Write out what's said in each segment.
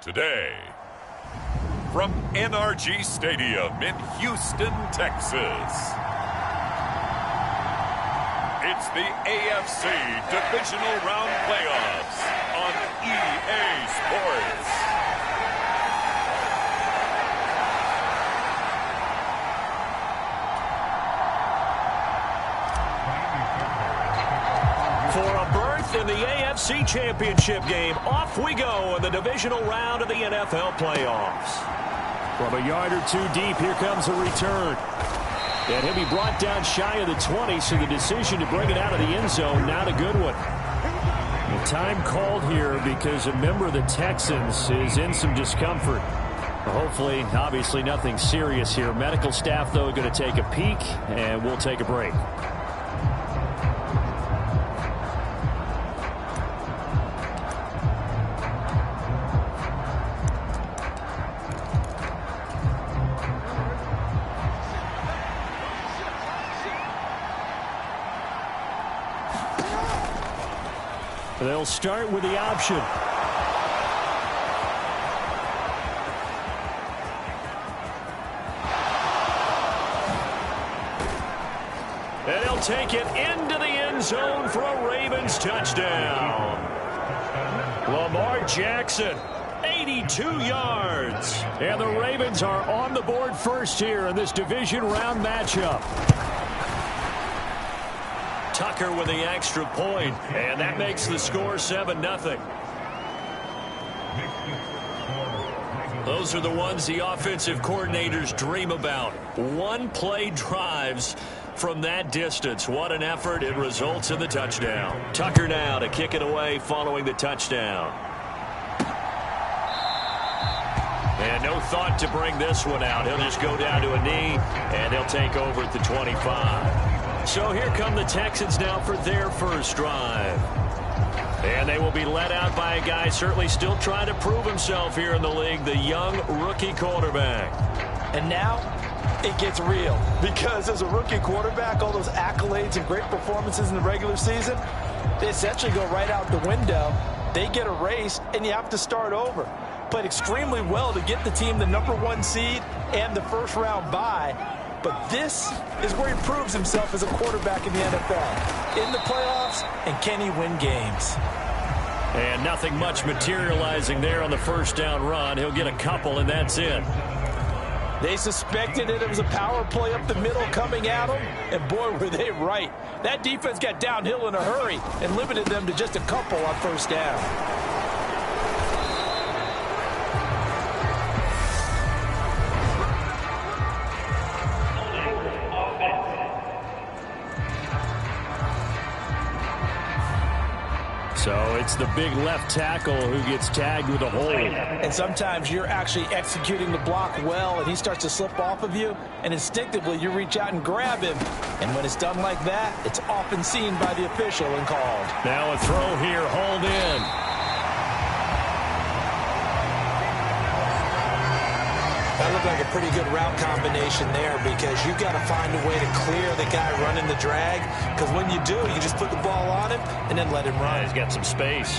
Today, from NRG Stadium in Houston, Texas, it's the AFC Divisional Round Playoffs on EA Sports. For a berth in the AFC Championship game, off we go in the divisional round of the NFL playoffs. From a yard or two deep, here comes a return. And he'll be brought down shy of the 20, so the decision to bring it out of the end zone, not a good one. The time called here because a member of the Texans is in some discomfort. Hopefully, obviously nothing serious here. Medical staff, though, going to take a peek, and we'll take a break. They'll start with the option. And he'll take it into the end zone for a Ravens touchdown. Lamar Jackson, 82 yards. And the Ravens are on the board first here in this division round matchup. Tucker with the extra point, and that makes the score 7-0. Those are the ones the offensive coordinators dream about. One-play drives from that distance. What an effort. It results in the touchdown. Tucker now to kick it away following the touchdown. And no thought to bring this one out. He'll just go down to a knee, and he'll take over at the 25. So here come the Texans now for their first drive. And they will be led out by a guy certainly still trying to prove himself here in the league, the young rookie quarterback. And now it gets real, because as a rookie quarterback, all those accolades and great performances in the regular season, they essentially go right out the window. They get erased, and you have to start over. Played extremely well to get the team the #1 seed and the first-round bye. But this is where he proves himself as a quarterback in the NFL. In the playoffs, and can he win games? And nothing much materializing there on the first down run. He'll get a couple, and that's it. They suspected that it was a power play up the middle coming at them, and boy, were they right. That defense got downhill in a hurry and limited them to just a couple on first down. So it's the big left tackle who gets tagged with a hold. And sometimes you're actually executing the block well, and he starts to slip off of you, and instinctively you reach out and grab him. And when it's done like that, it's often seen by the official and called. Now a throw here, hauled in. That looked like a pretty good route combination there, because you've got to find a way to clear the guy running the drag, because when you do, you just put the ball on him and then let him run. Yeah, he's got some space.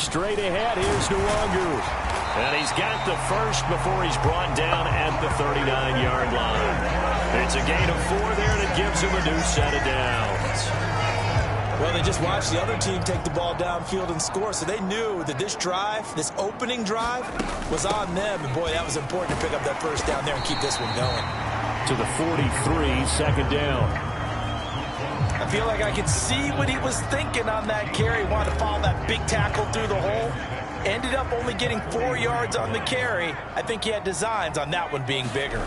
Straight ahead, here's Nwangu. And he's got the first before he's brought down at the 39-yard line. It's a gain of 4 there, and it gives him a new set of downs. Well, they just watched the other team take the ball downfield and score, so they knew that this drive, this opening drive, was on them. And, boy, that was important to pick up that first down there and keep this one going. To the 43, second down. I feel like I could see what he was thinking on that carry. Wanted to follow that big tackle through the hole. Ended up only getting 4 yards on the carry. I think he had designs on that one being bigger.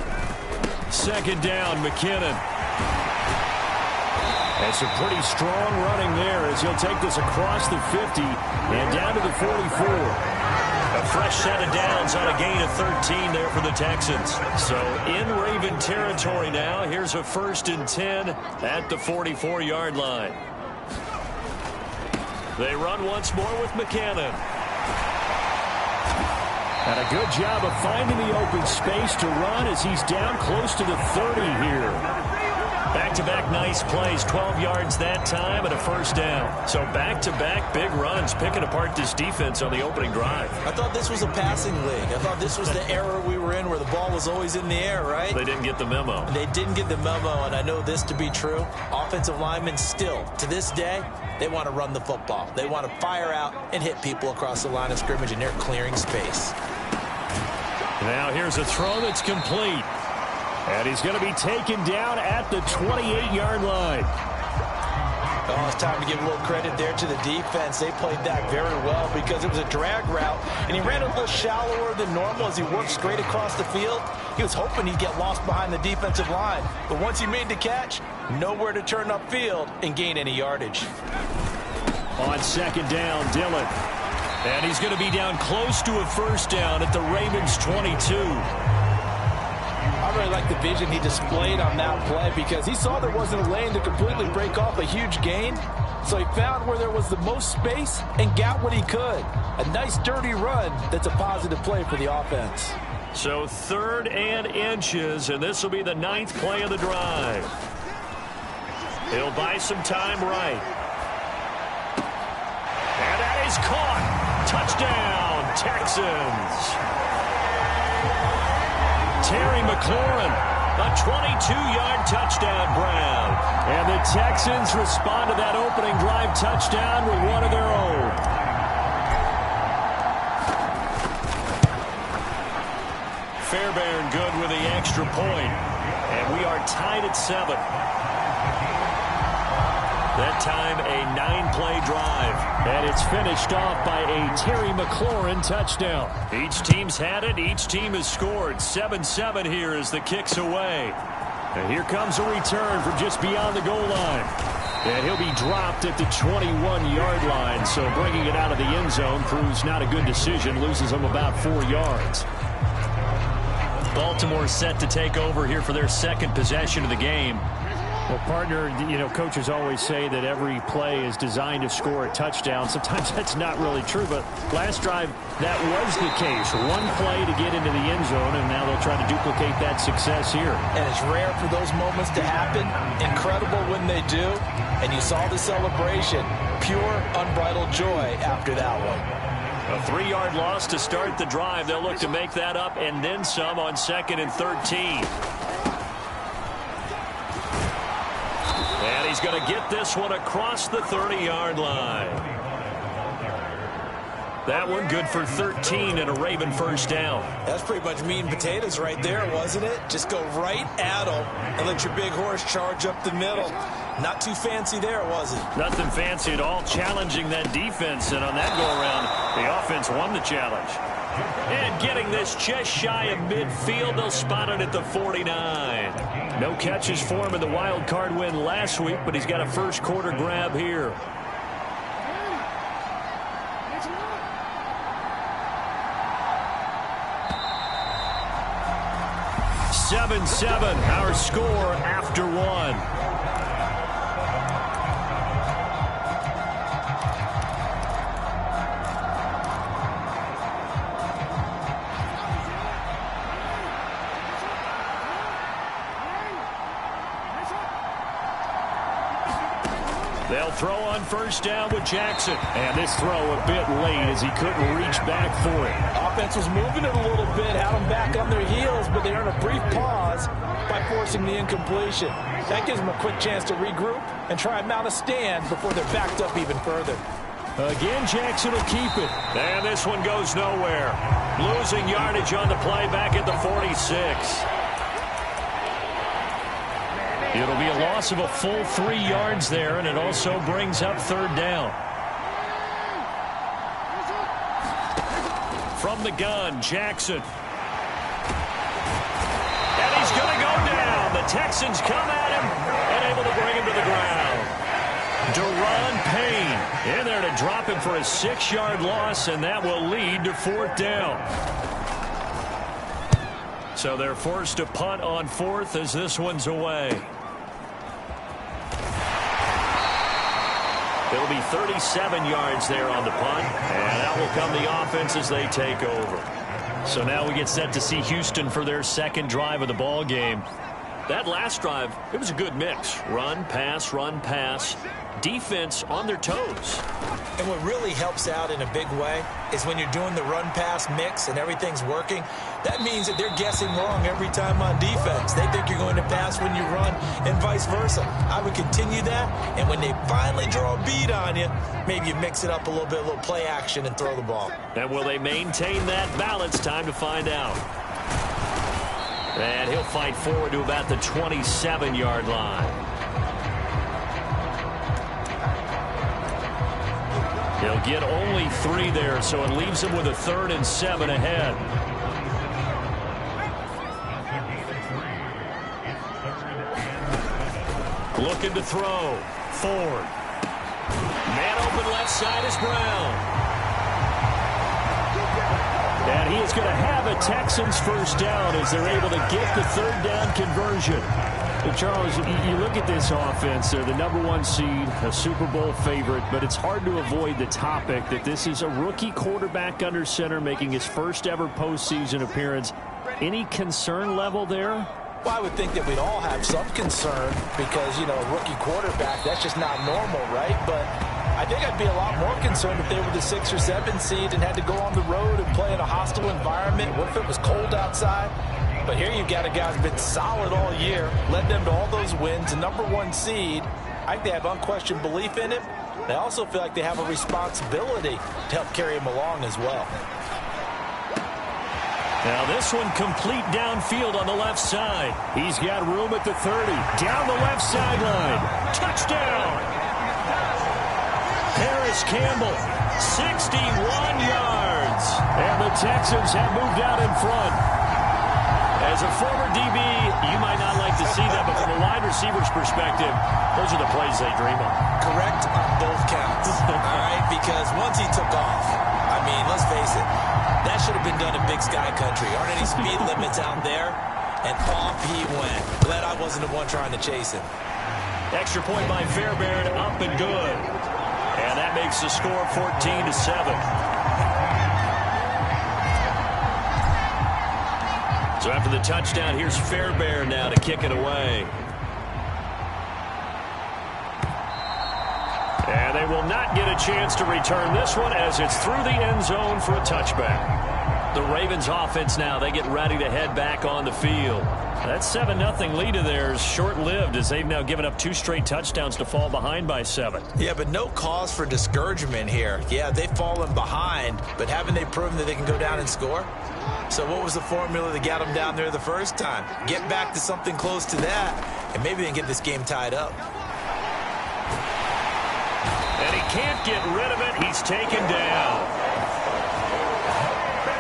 Second down, McKinnon. And some pretty strong running there as he'll take this across the 50 and down to the 44. A fresh set of downs on a gain of 13 there for the Texans. So in Raven territory now. Here's a 1st and 10 at the 44-yard line. They run once more with McKinnon. And a good job of finding the open space to run as he's down close to the 30 here. Back-to-back nice plays, 12 yards that time and a first down. So back-to-back big runs, picking apart this defense on the opening drive. I thought this was a passing league. I thought this was the era we were in where the ball was always in the air, right? They didn't get the memo. They didn't get the memo, and I know this to be true. Offensive linemen still, to this day, they want to run the football. They want to fire out and hit people across the line of scrimmage, and they're clearing space. Now here's a throw that's complete. And he's going to be taken down at the 28-yard line. Oh, it's time to give a little credit there to the defense. They played that very well because it was a drag route, and he ran a little shallower than normal as he worked straight across the field. He was hoping he'd get lost behind the defensive line, but once he made the catch, nowhere to turn upfield and gain any yardage. On second down, Dillon. And he's going to be down close to a first down at the Ravens' 22. I really like the vision he displayed on that play because he saw there wasn't a lane to completely break off a huge gain. So he found where there was the most space and got what he could. A nice dirty run that's a positive play for the offense. So 3rd and inches, and this will be the 9th play of the drive. He'll buy some time right. And that is caught. Touchdown, Texans. Terry McLaurin, a 22-yard touchdown, Brown. And the Texans respond to that opening drive touchdown with one of their own. Fairbairn good with the extra point. And we are tied at 7. That time a 9-play drive. And it's finished off by a Terry McLaurin touchdown. Each team's had it. Each team has scored. 7-7 here as the kick's away. And here comes a return from just beyond the goal line. And he'll be dropped at the 21-yard line. So bringing it out of the end zone proves not a good decision. Loses him about 4 yards. Baltimore set to take over here for their second possession of the game. Well, partner, you know, coaches always say that every play is designed to score a touchdown. Sometimes that's not really true, but last drive, that was the case. One play to get into the end zone, and now they'll try to duplicate that success here. And it's rare for those moments to happen. Incredible when they do. And you saw the celebration. Pure, unbridled joy after that one. A 3-yard loss to start the drive. They'll look to make that up and then some on 2nd and 13. And he's going to get this one across the 30-yard line. That one good for 13 and a Raven first down. That's pretty much meat and potatoes right there, wasn't it? Just go right at them and let your big horse charge up the middle. Not too fancy there, was it? Nothing fancy at all, challenging that defense. And on that go-around, the offense won the challenge. And getting this just shy of midfield, they'll spot it at the 49. No catches for him in the wild card win last week, but he's got a first quarter grab here. Seven, our score after 1. They'll throw on first down with Jackson. And this throw a bit late as he couldn't reach back for it. Offense was moving it a little bit, had them back on their heels, but they earned a brief pause by forcing the incompletion. That gives them a quick chance to regroup and try and mount a stand before they're backed up even further. Again, Jackson will keep it. And this one goes nowhere. Losing yardage on the play back at the 46. It'll be a loss of a full 3 yards there, and it also brings up 3rd down. From the gun, Jackson. And he's going to go down. The Texans come at him and able to bring him to the ground. Deron Payne in there to drop him for a 6-yard loss, and that will lead to 4th down. So they're forced to punt on 4th as this one's away. It'll be 37 yards there on the punt, and that will come the offense as they take over. So now we get set to see Houston for their second drive of the ball game. That last drive, it was a good mix. Run, pass, defense on their toes. And what really helps out in a big way is when you're doing the run-pass mix and everything's working, that means that they're guessing wrong every time on defense. They think you're going to pass when you run and vice versa. I would continue that, and when they finally draw a bead on you, maybe you mix it up a little bit, a little play action, and throw the ball. And will they maintain that balance? Time to find out. And he'll fight forward to about the 27-yard line. He'll get only 3 there, so it leaves him with a 3rd and 7 ahead. Looking to throw. Ford. Man open left side is Brown. And he is going to have a Texans first down as they're able to get the 3rd down conversion. Well, Charles, you look at this offense. They're the #1 seed, a Super Bowl favorite, but it's hard to avoid the topic that this is a rookie quarterback under center making his first ever postseason appearance. Any concern level there? Well, I would think that we'd all have some concern because, you know, a rookie quarterback, that's just not normal, right? But I think I'd be a lot more concerned if they were the 6 or 7 seed and had to go on the road and play in a hostile environment. What if it was cold outside? But here you've got a guy who's been solid all year, led them to all those wins, a #1 seed. I think they have unquestioned belief in him. They also feel like they have a responsibility to help carry him along as well. Now this one complete downfield on the left side. He's got room at the 30. Down the left sideline. Touchdown! Harris Campbell, 61 yards. And the Texans have moved out in front. As a former DB, you might not like to see that, but from a wide receiver's perspective, those are the plays they dream of. Correct on both counts, all right? Because once he took off, I mean, let's face it, that should have been done in Big Sky Country. Aren't any speed limits out there? And off he went. Glad I wasn't the one trying to chase him. Extra point by Fairbairn, up and good. And that makes the score 14-7. So after the touchdown, here's Fairbairn now to kick it away. And they will not get a chance to return this one as it's through the end zone for a touchback. The Ravens offense now, they get ready to head back on the field. That 7-0 lead of theirs short-lived as they've now given up 2 straight touchdowns to fall behind by 7. Yeah, but no cause for discouragement here. Yeah, they've fallen behind, but haven't they proven that they can go down and score? So what was the formula that got them down there the first time? Get back to something close to that, and maybe they can get this game tied up. And he can't get rid of it. He's taken down.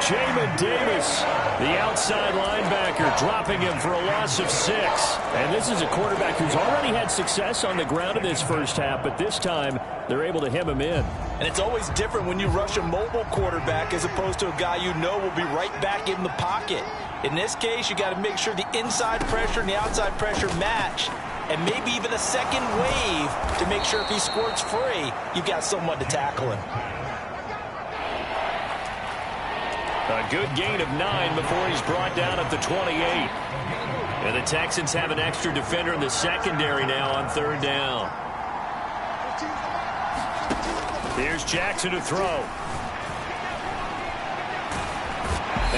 Jamin Davis, the outside linebacker, dropping him for a loss of 6. And this is a quarterback who's already had success on the ground in this first half, but this time they're able to hem him in. And it's always different when you rush a mobile quarterback as opposed to a guy you know will be right back in the pocket. In this case, you got to make sure the inside pressure and the outside pressure match, and maybe even a second wave to make sure if he squirts free, you've got someone to tackle him. A good gain of 9 before he's brought down at the 28. And the Texans have an extra defender in the secondary now on 3rd down. Here's Jackson to throw.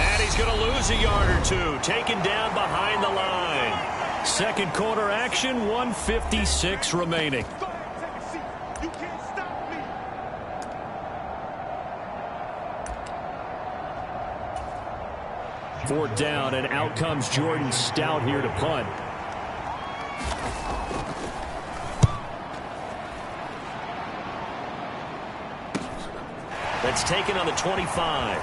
And he's going to lose a yard or 2. Taken down behind the line. Second quarter action, 1:56 remaining. Fourth down, and out comes Jordan Stout here to punt. That's taken on the 25.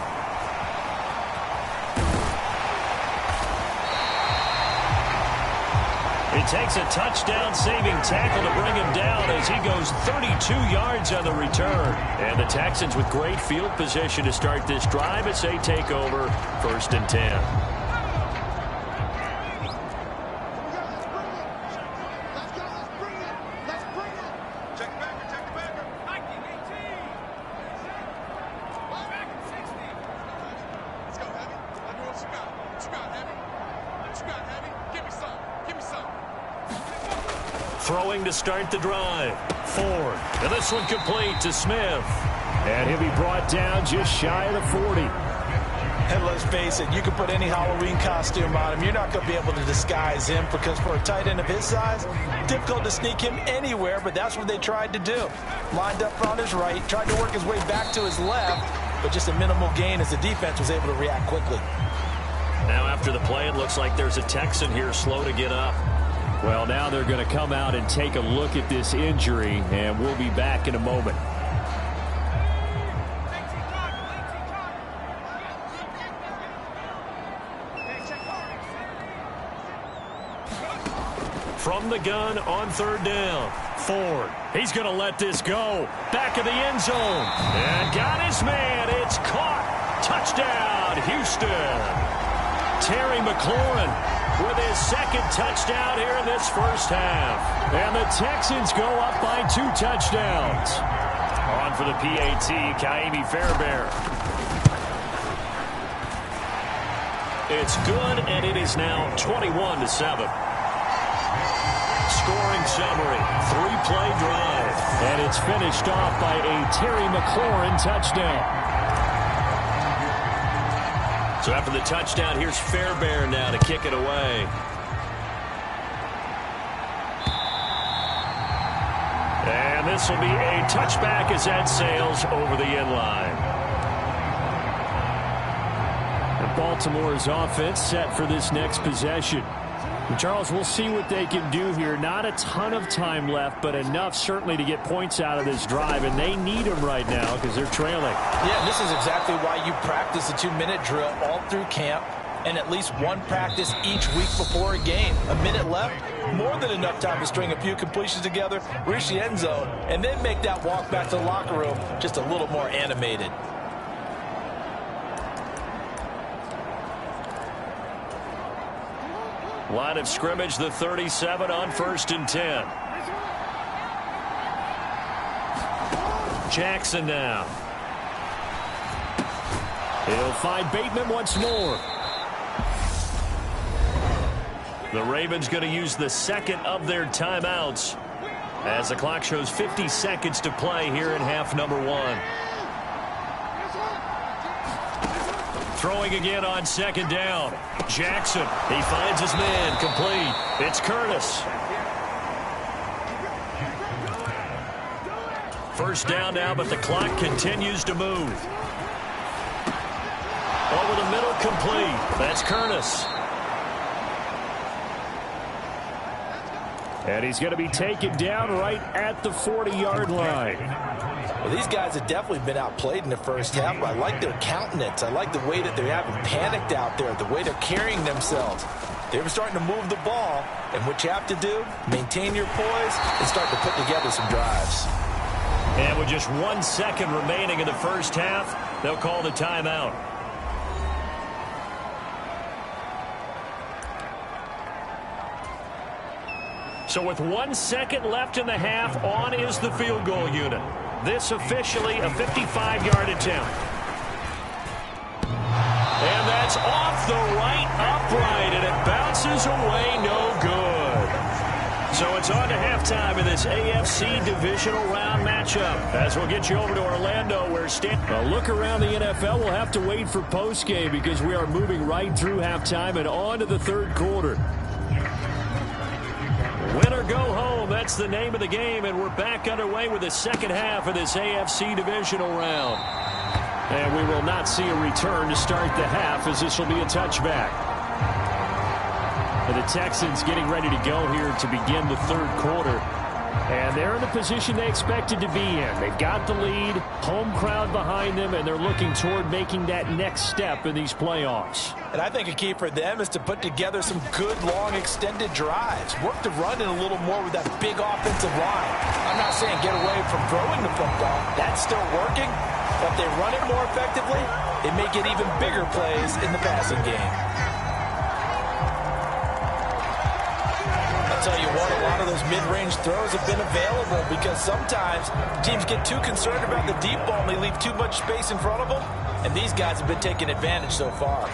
It takes a touchdown-saving tackle to bring him down as he goes 32 yards on the return. And the Texans with great field position to start this drive as they take over 1st and 10. Give me some. Throwing to start the drive. Ford. And this one complete to Smith. And he'll be brought down just shy of the 40. And let's face it, you can put any Halloween costume on him. You're not going to be able to disguise him because for a tight end of his size, difficult to sneak him anywhere, but that's what they tried to do. Lined up on his right, tried to work his way back to his left, but just a minimal gain as the defense was able to react quickly. Now after the play, it looks like there's a Texan here slow to get up. Well, now they're going to come out and take a look at this injury, and we'll be back in a moment. From the gun on third down. Ford. He's going to let this go. Back of the end zone. And got his man. It's caught. Touchdown, Houston. Terry McLaurin with his second touchdown here in this first half. And the Texans go up by 2 touchdowns. On for the PAT, Kaimi Fairbairn. It's good, and it is now 21-7. Scoring summary, 3-play drive. And it's finished off by a Terry McLaurin touchdown. So after the touchdown, here's Fairbairn now to kick it away. And this will be a touchback as that sails over the end line. And Baltimore's offense set for this next possession. Charles, we'll see what they can do here. Not a ton of time left, but enough certainly to get points out of this drive, and they need them right now because they're trailing. Yeah, this is exactly why you practice a 2-minute drill all through camp and at least one practice each week before a game. A minute left, more than enough time to string a few completions together, reach the end zone, and then make that walk back to the locker room just a little more animated. Line of scrimmage, the 37 on 1st and 10. Jackson now. He'll find Bateman once more. The Ravens going to use the second of their timeouts as the clock shows 50 seconds to play here in half number 1. Throwing again on 2nd down. Jackson, he finds his man, complete. It's Curtis. First down now, but the clock continues to move. Over the middle, complete. That's Curtis. And he's going to be taken down right at the 40-yard line. Well, these guys have definitely been outplayed in the first half, but I like their countenance. I like the way that they're having panicked out there, the way they're carrying themselves. They're starting to move the ball, and what you have to do, maintain your poise and start to put together some drives. And with just 1 second remaining in the first half, they'll call the timeout. So with 1 second left in the half, on is the field goal unit. This officially a 55-yard attempt. And that's off the right upright, and it bounces away, no good. So it's on to halftime in this AFC divisional round matchup. As we'll get you over to Orlando, where a look around the NFL. We'll have to wait for postgame because we are moving right through halftime and on to the third quarter. Win or go home, that's the name of the game, and we're back underway with the second half of this AFC divisional round. And we will not see a return to start the half, as this will be a touchback. And the Texans getting ready to go here to begin the third quarter. And they're in the position they expected to be in. They've got the lead, home crowd behind them, and they're looking toward making that next step in these playoffs. And I think a key for them is to put together some good, long, extended drives. Work the run in a little more with that big offensive line. I'm not saying get away from throwing the football. That's still working. But if they run it more effectively, they may get even bigger plays in the passing game. I'll tell you what, a lot of those mid-range throws have been available because sometimes teams get too concerned about the deep ball and they leave too much space in front of them. And these guys have been taking advantage so far.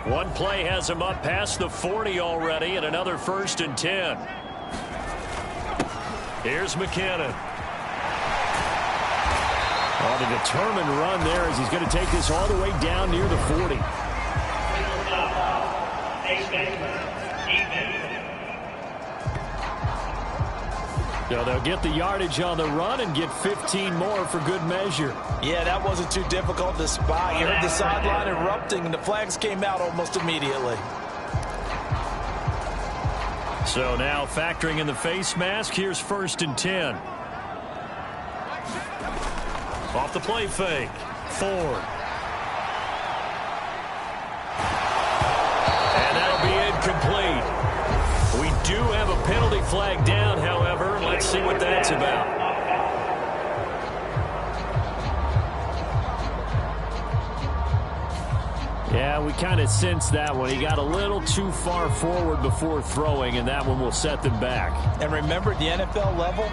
One play has him up past the 40 already, and another 1st and 10. Here's McKinnon. On a determined run there as he's going to take this all the way down near the 40. So they'll get the yardage on the run and get 15 more for good measure. Yeah, that wasn't too difficult to spot. You heard the sideline erupting, and the flags came out almost immediately. So now factoring in the face mask, here's 1st and 10. Off the play fake. Ford. And that'll be incomplete. We do have a penalty flag down, however. Let's see what that's about. Yeah, we kind of sensed that one. He got a little too far forward before throwing, and that one will set them back. And remember, at the NFL level,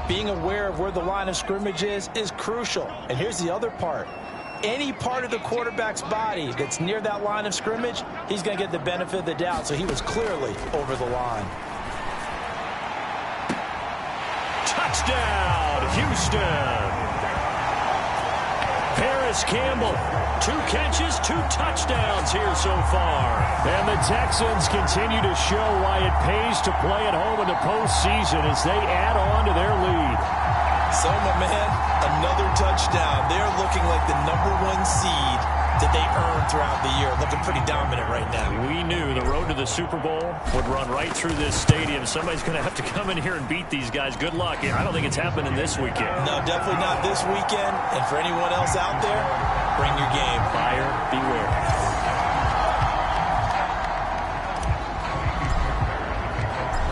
being aware of where the line of scrimmage is crucial. And here's the other part. Any part of the quarterback's body that's near that line of scrimmage, he's going to get the benefit of the doubt. So he was clearly over the line. Touchdown, Houston. Paris Campbell, 2 catches, 2 touchdowns here so far. And the Texans continue to show why it pays to play at home in the postseason as they add on to their lead. So, my man, another touchdown. They're looking like the #1 seed that they earned throughout the year. Looking pretty dominant right now. We knew the road to the Super Bowl would run right through this stadium. Somebody's going to have to come in here and beat these guys. Good luck. I don't think it's happening this weekend. No, definitely not this weekend. And for anyone else out there, bring your game. Buyer beware.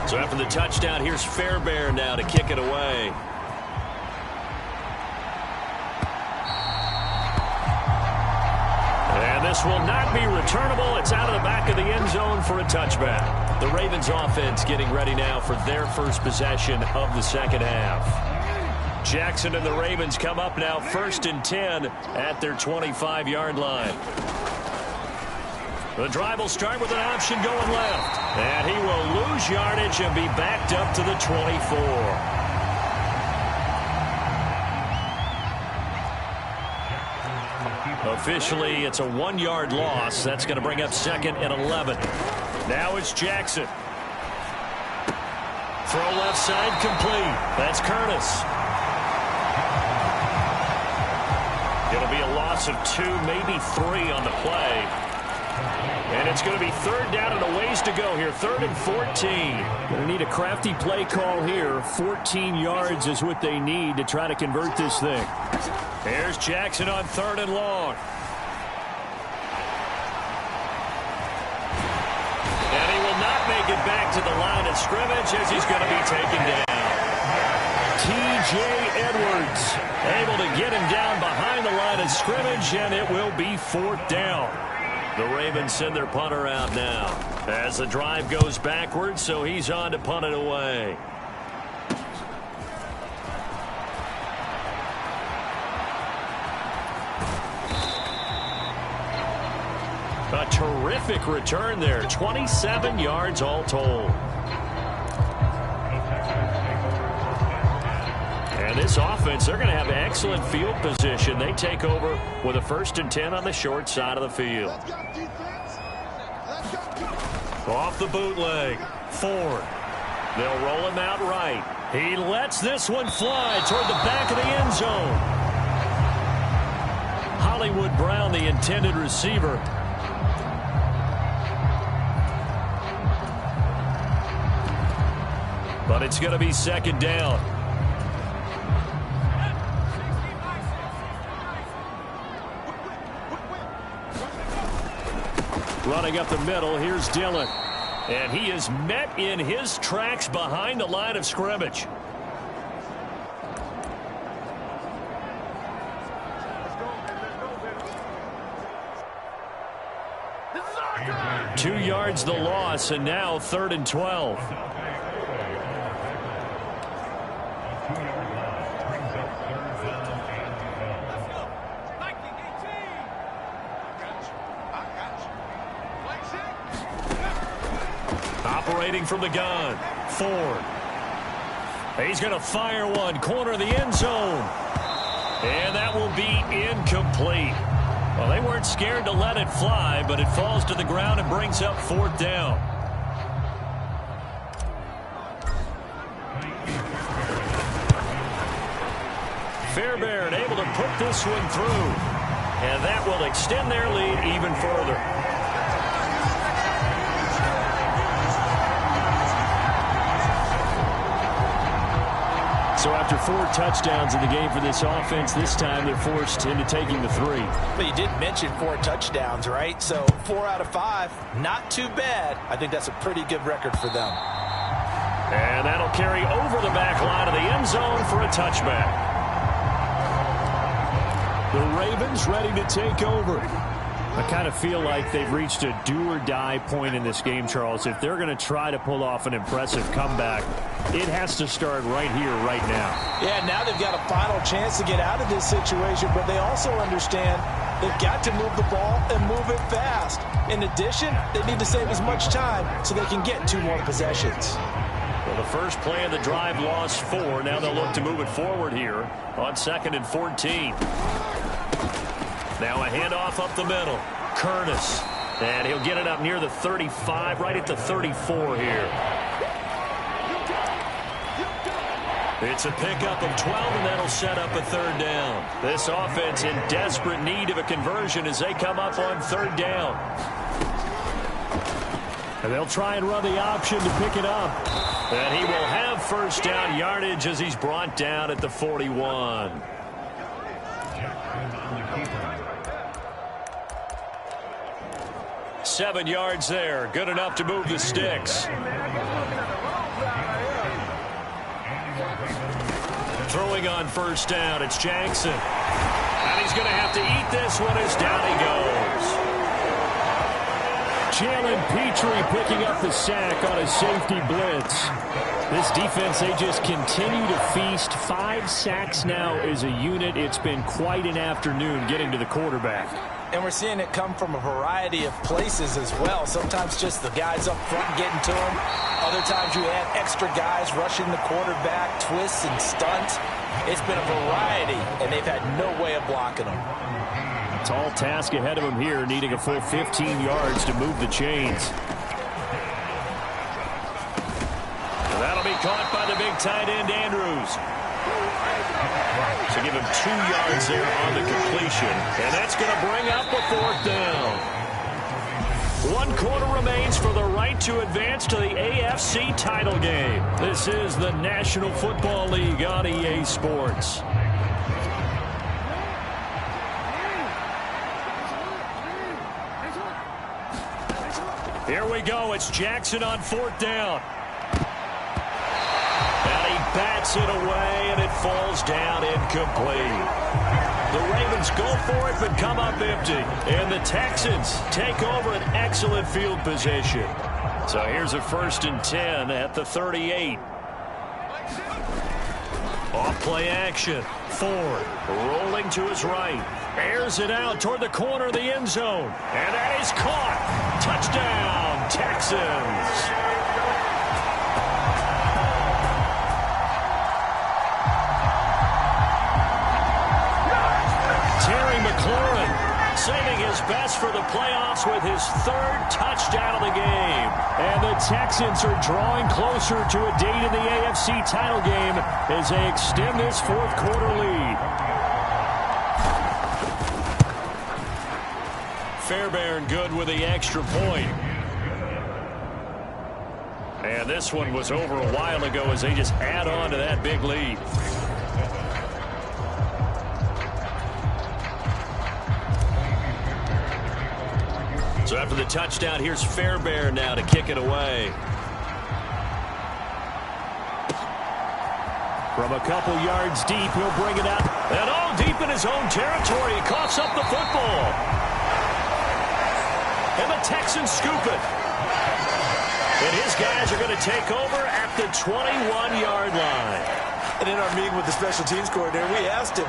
So after the touchdown, here's Fairbairn now to kick it away. And this will not be returnable. It's out of the back of the end zone for a touchback. The Ravens offense getting ready now for their first possession of the second half. Jackson and the Ravens come up now 1st and 10 at their 25-yard line. The drive will start with an option going left. And he will lose yardage and be backed up to the 24. Officially, it's a 1-yard loss. That's going to bring up 2nd and 11. Now it's Jackson. Throw left side complete. That's Curtis. It'll be a loss of 2, maybe 3 on the play. And it's going to be 3rd down and a ways to go here. 3rd and 14. Going to need a crafty play call here. 14 yards is what they need to try to convert this thing. Here's Jackson on 3rd and long. And he will not make it back to the line of scrimmage as he's going to be taken down. T.J. Edwards able to get him down behind the line of scrimmage, and it will be 4th down. The Ravens send their punter out now as the drive goes backwards, so he's on to punt it away. A terrific return there. 27 yards all told. And this offense, they're going to have excellent field position. They take over with a 1st and 10 on the short side of the field. Off the bootleg. Ford. They'll roll him out right. He lets this one fly toward the back of the end zone. Hollywood Brown, the intended receiver. But it's going to be 2nd down. Running up the middle, here's Dillon. And he is met in his tracks behind the line of scrimmage. Two yards the loss, and now 3rd and 12. Operating from the gun, Ford. He's going to fire one, corner of the end zone. And that will be incomplete. Well, they weren't scared to let it fly, but it falls to the ground and brings up 4th down. Fairbairn able to put this one through. And that will extend their lead even further. So after 4 touchdowns in the game for this offense, this time they're forced into taking the 3. But you did mention 4 touchdowns, right? So 4 out of 5, not too bad. I think that's a pretty good record for them. And that'll carry over the back line of the end zone for a touchback. The Ravens ready to take over. I kind of feel like they've reached a do-or-die point in this game, Charles. If they're going to try to pull off an impressive comeback, it has to start right here, right now. Yeah, now they've got a final chance to get out of this situation, but they also understand they've got to move the ball and move it fast. In addition, they need to save as much time so they can get 2 more possessions. Well, the first play of the drive lost 4. Now they'll look to move it forward here on 2nd and 14. Now a handoff up the middle. Curtis. And he'll get it up near the 35, right at the 34 here. It's a pickup of 12, and that'll set up a 3rd down. This offense in desperate need of a conversion as they come up on 3rd down. And they'll try and run the option to pick it up. And he will have 1st down yardage as he's brought down at the 41. Seven yards there. Good enough to move the sticks. Throwing on 1st down, it's Jackson. And he's going to have to eat this one as down he goes. Jalen Petrie picking up the sack on a safety blitz. This defense, they just continue to feast. 5 sacks now as a unit. It's been quite an afternoon getting to the quarterback. And we're seeing it come from a variety of places as well. Sometimes just the guys up front getting to him. Other times you add extra guys rushing the quarterback, twists and stunts. It's been a variety, and they've had no way of blocking them. Tall task ahead of him here, needing a full 15 yards to move the chains. And that'll be caught by the big tight end, Andrews. So give him 2 yards there on the completion. And that's going to bring up a 4th down. 1 quarter remains for the right to advance to the AFC title game. This is the National Football League on EA Sports. Here we go. It's Jackson on 4th down. And he bats it away, and it falls down incomplete. The Ravens go for it, but come up empty. And the Texans take over an excellent field position. So here's a 1st and 10 at the 38. Off play action. Ford rolling to his right. Airs it out toward the corner of the end zone. And that is caught. Touchdown, Texans. Saving his best for the playoffs with his 3rd touchdown of the game. And the Texans are drawing closer to a date in the AFC title game as they extend this 4th quarter lead. Fairbairn good with the extra point. And this one was over a while ago as they just add on to that big lead. So after the touchdown, here's Fairbairn now to kick it away. From a couple yards deep, he'll bring it out. And all deep in his own territory, he coughs up the football. And the Texans scoop it. And his guys are going to take over at the 21-yard line. And in our meeting with the special teams coordinator, we asked him,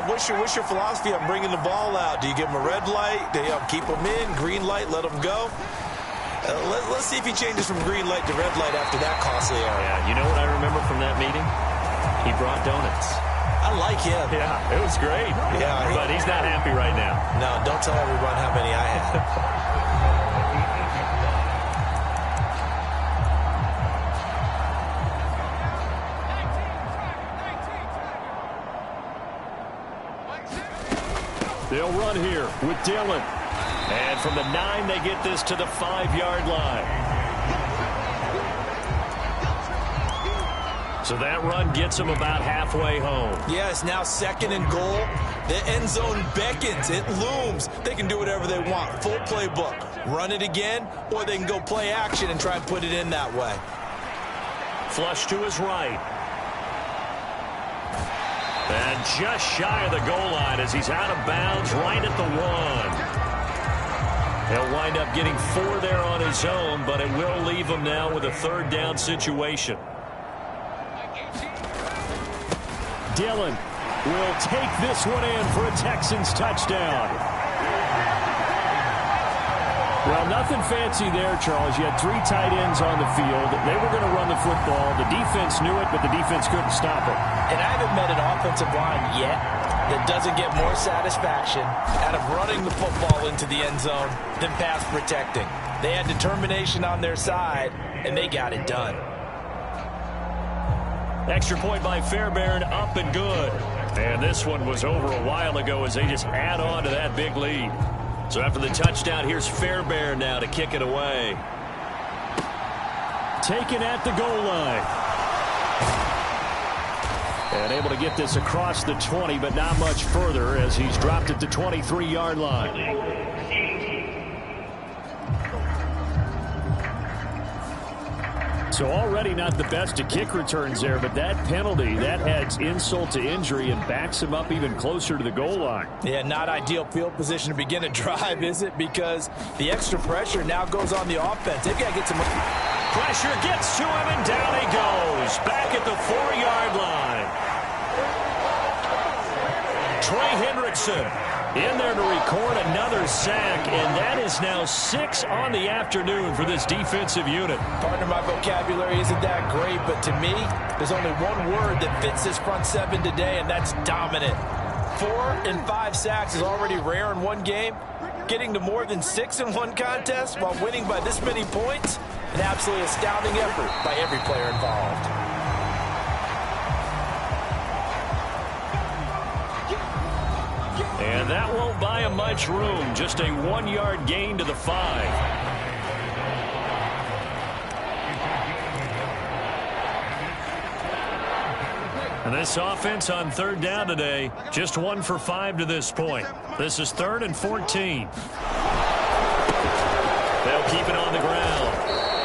what's your philosophy on bringing the ball out? Do you give them a red light? Do you keep them in? Green light, let them go? Let's see if he changes from green light to red light after that costly error. Yeah, you know what I remember from that meeting? He brought donuts. I like him. Yeah, it was great. Yeah, but he's not happy right now. No, don't tell everyone how many I had. They'll run here with Dillon. And from the 9, they get this to the 5-yard line. So that run gets them about halfway home. Yeah, it's now 2nd and goal. The end zone beckons. It looms. They can do whatever they want. Full playbook. Run it again, or they can go play action and try and put it in that way. Flush to his right. And just shy of the goal line as he's out of bounds right at the 1. He'll wind up getting 4 there on his own, but it will leave him now with a 3rd down situation. Dillon will take this one in for a Texans touchdown. Well, nothing fancy there, Charles. You had 3 tight ends on the field. They were going to run the football. The defense knew it, but the defense couldn't stop it. And I haven't met an offensive line yet that doesn't get more satisfaction out of running the football into the end zone than pass protecting. They had determination on their side, and they got it done. Extra point by Fairbairn, up and good. And this one was over a while ago as they just add on to that big lead. So after the touchdown, here's Fairbairn now to kick it away. Taken at the goal line. And able to get this across the 20, but not much further as he's dropped it to 23-yard line. So already not the best of kick returns there, but that penalty, that adds insult to injury and backs him up even closer to the goal line. Yeah, not ideal field position to begin a drive, is it? Because the extra pressure now goes on the offense. They've got to get some... Pressure gets to him, and down he goes. Back at the 4-yard line. Trey Hendrickson in there to record another sack, and that is now 6 on the afternoon for this defensive unit. Partner, my vocabulary isn't that great, but to me, there's only one word that fits this front 7 today, and that's dominant. 4 and 5 sacks is already rare in one game. Getting to more than 6 in one contest while winning by this many points, an absolutely astounding effort by every player involved. And that won't buy him much room. Just a 1-yard gain to the 5. And this offense on 3rd down today, just 1 for 5 to this point. This is 3rd and 14. They'll keep it on the ground.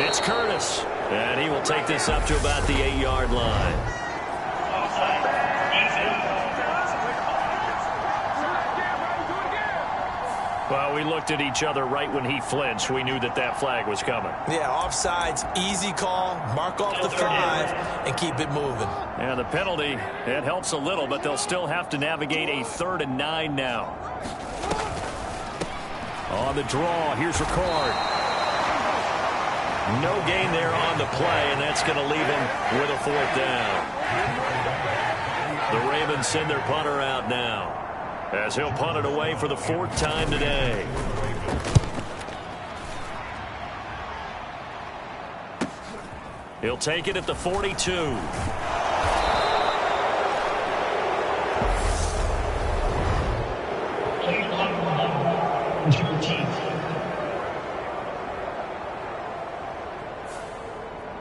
It's Curtis, and he will take this up to about the 8-yard line. Well, we looked at each other right when he flinched. We knew that that flag was coming. Yeah, offsides, easy call, mark off the 5, and keep it moving. Yeah, the penalty, it helps a little, but they'll still have to navigate a 3rd and 9 now. On the draw, here's Ricard. No gain there on the play, and that's going to leave him with a 4th down. The Ravens send their punter out now, as he'll punt it away for the 4th time today. He'll take it at the 42.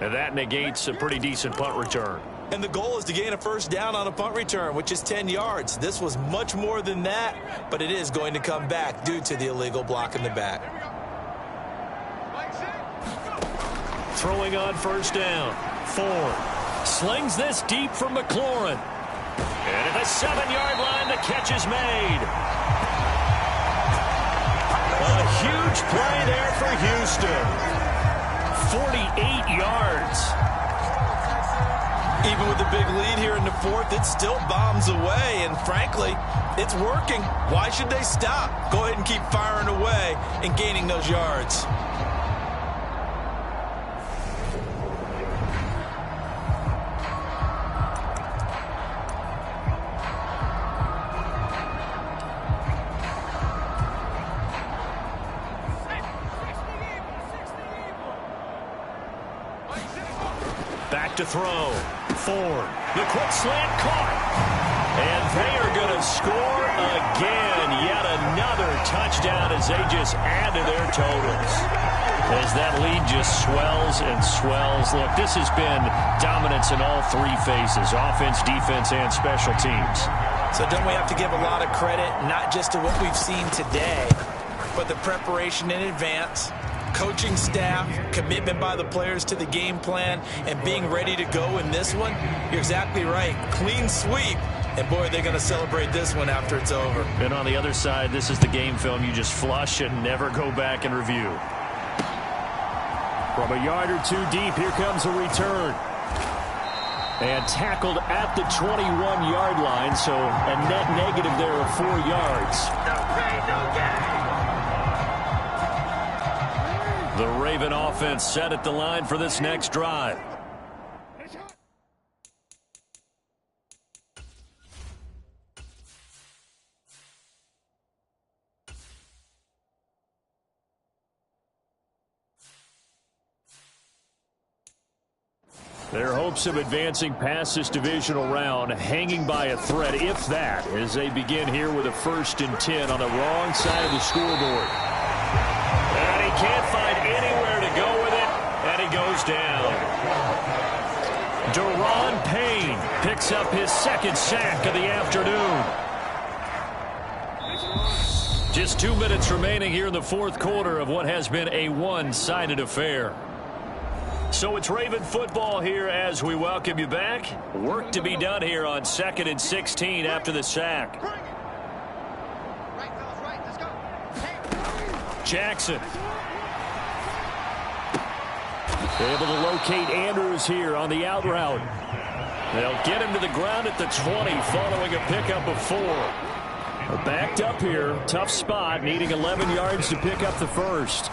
And that negates a pretty decent punt return. And the goal is to gain a 1st down on a punt return, which is 10 yards. This was much more than that, but it is going to come back due to the illegal block in the back. Throwing on 1st down. Ford slings this deep from McLaurin. And at the 7-yard line, the catch is made. A huge play there for Houston. 48 yards. Even with the big lead here in the 4th, it still bombs away, and frankly, it's working. Why should they stop? Go ahead and keep firing away and gaining those yards. Back to throw. Ford. The quick slant caught. And they are going to score again. Yet another touchdown as they just add to their totals. As that lead just swells and swells. Look, this has been dominance in all three phases. Offense, defense, and special teams. So don't we have to give a lot of credit, not just to what we've seen today, but the preparation in advance, coaching staff, commitment by the players to the game plan, and being ready to go in this one? You're exactly right. Clean sweep. And, boy, they're going to celebrate this one after it's over. And on the other side, this is the game film you just flush and never go back and review. From a yard or two deep, here comes a return. And tackled at the 21-yard line, so a net negative there of 4 yards. No pain, no gain. The Raven offense set at the line for this next drive. Their hopes of advancing past this divisional round hanging by a thread, if that, as they begin here with a 1st and 10 on the wrong side of the scoreboard. And he can't find anywhere to go with it, and he goes down. Deron Payne picks up his 2nd sack of the afternoon. Just 2 minutes remaining here in the 4th quarter of what has been a one-sided affair. So it's Raven football here as we welcome you back. Work to be done here on 2nd and 16 after the sack. Jackson. Able to locate Andrews here on the out route. They'll get him to the ground at the 20 following a pickup of 4. Backed up here. Tough spot. Needing 11 yards to pick up the 1st.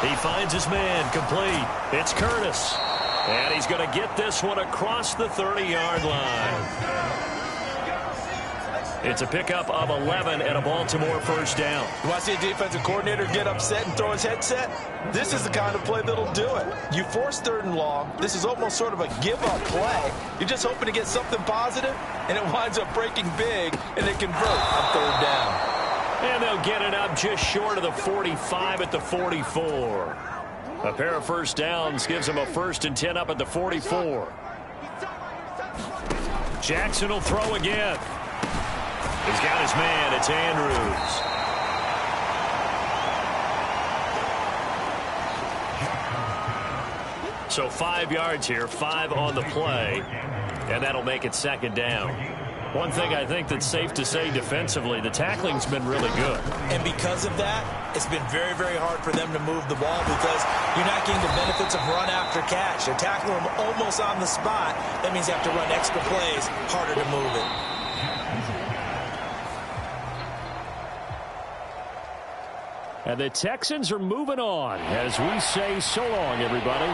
He finds his man complete. It's Curtis. And he's going to get this one across the 30-yard line. It's a pickup of 11 and a Baltimore 1st down. You want to see a defensive coordinator get upset and throw his headset? This is the kind of play that'll do it. You force 3rd and long. This is almost sort of a give-up play. You're just hoping to get something positive, and it winds up breaking big, and they convert on 3rd down. And they'll get it up just short of the 45 at the 44. A pair of 1st downs gives them a 1st and 10 up at the 44. Jackson will throw again. He's got his man. It's Andrews. So 5 yards here, 5 on the play, and that'll make it 2nd down. One thing I think that's safe to say defensively, the tackling's been really good. And because of that, it's been very, very hard for them to move the ball because you're not getting the benefits of run after catch. They're tackling them almost on the spot. That means you have to run extra plays, harder to move it. And the Texans are moving on as we say so long, everybody.